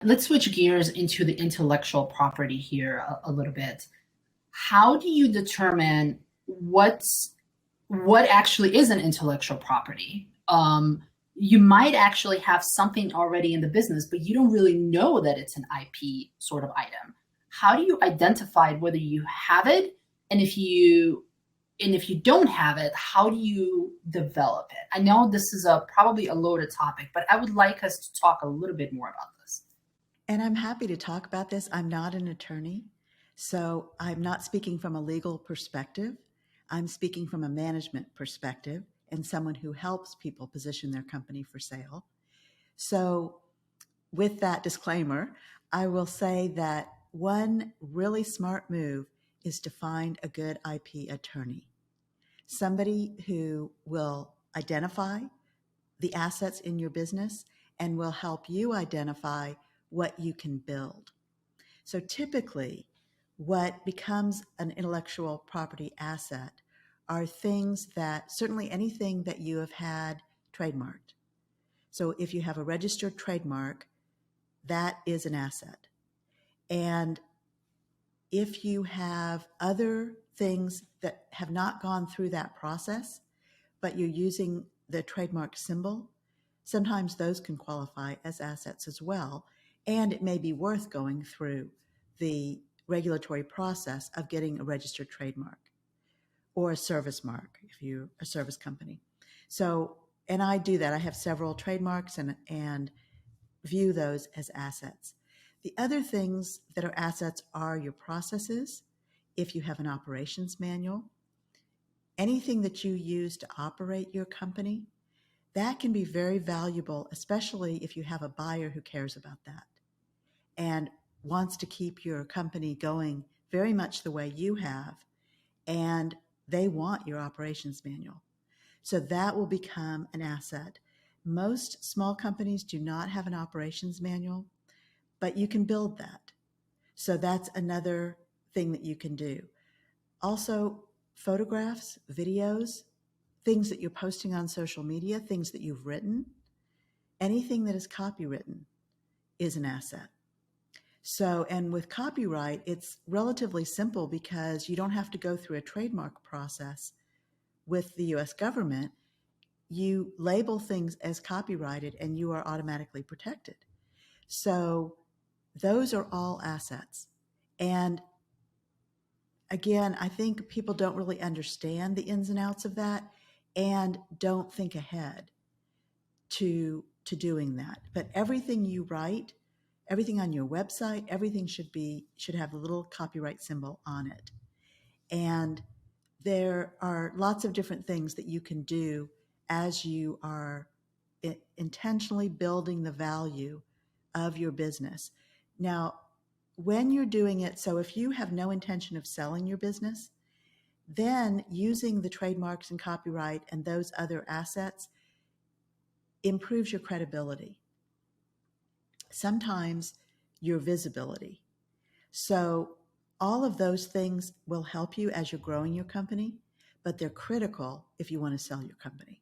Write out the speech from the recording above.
Let's switch gears into the intellectual property here a little bit. How do you determine what actually is an intellectual property? You might actually have something already in the business, but you don't really know that it's an IP sort of item. How do you identify whether you have it, and if you don't have it, how do you develop it? I know this is probably a loaded topic, but I would like us to talk a little bit more about this. And I'm happy to talk about this. I'm not an attorney, so I'm not speaking from a legal perspective. I'm speaking from a management perspective and someone who helps people position their company for sale. So, with that disclaimer, I will say that one really smart move is to find a good IP attorney, somebody who will identify the assets in your business and will help you identify what you can build. So typically, what becomes an intellectual property asset are things that certainly anything that you have had trademarked. So if you have a registered trademark, that is an asset. And if you have other things that have not gone through that process, but you're using the trademark symbol, sometimes those can qualify as assets as well. And it may be worth going through the regulatory process of getting a registered trademark or a service mark if you're a service company. So, and I do that. I have several trademarks and view those as assets. The other things that are assets are your processes. If you have an operations manual, anything that you use to operate your company, that can be very valuable, especially if you have a buyer who cares about that and wants to keep your company going very much the way you have, and they want your operations manual. So that will become an asset. Most small companies do not have an operations manual, but you can build that. So that's another thing that you can do. Also, photographs, videos, things that you're posting on social media, things that you've written, anything that is copywritten is an asset. So, and with copyright, it's relatively simple because you don't have to go through a trademark process with the US government. You label things as copyrighted and you are automatically protected. So, those are all assets. And again, I think people don't really understand the ins and outs of that and don't think ahead to doing that. But everything you write, everything on your website, everything should have a little copyright symbol on it. And there are lots of different things that you can do as you are intentionally building the value of your business. Now, when you're doing it, so if you have no intention of selling your business, then using the trademarks and copyright and those other assets improves your credibility. Sometimes your visibility. So all of those things will help you as you're growing your company, but they're critical if you want to sell your company.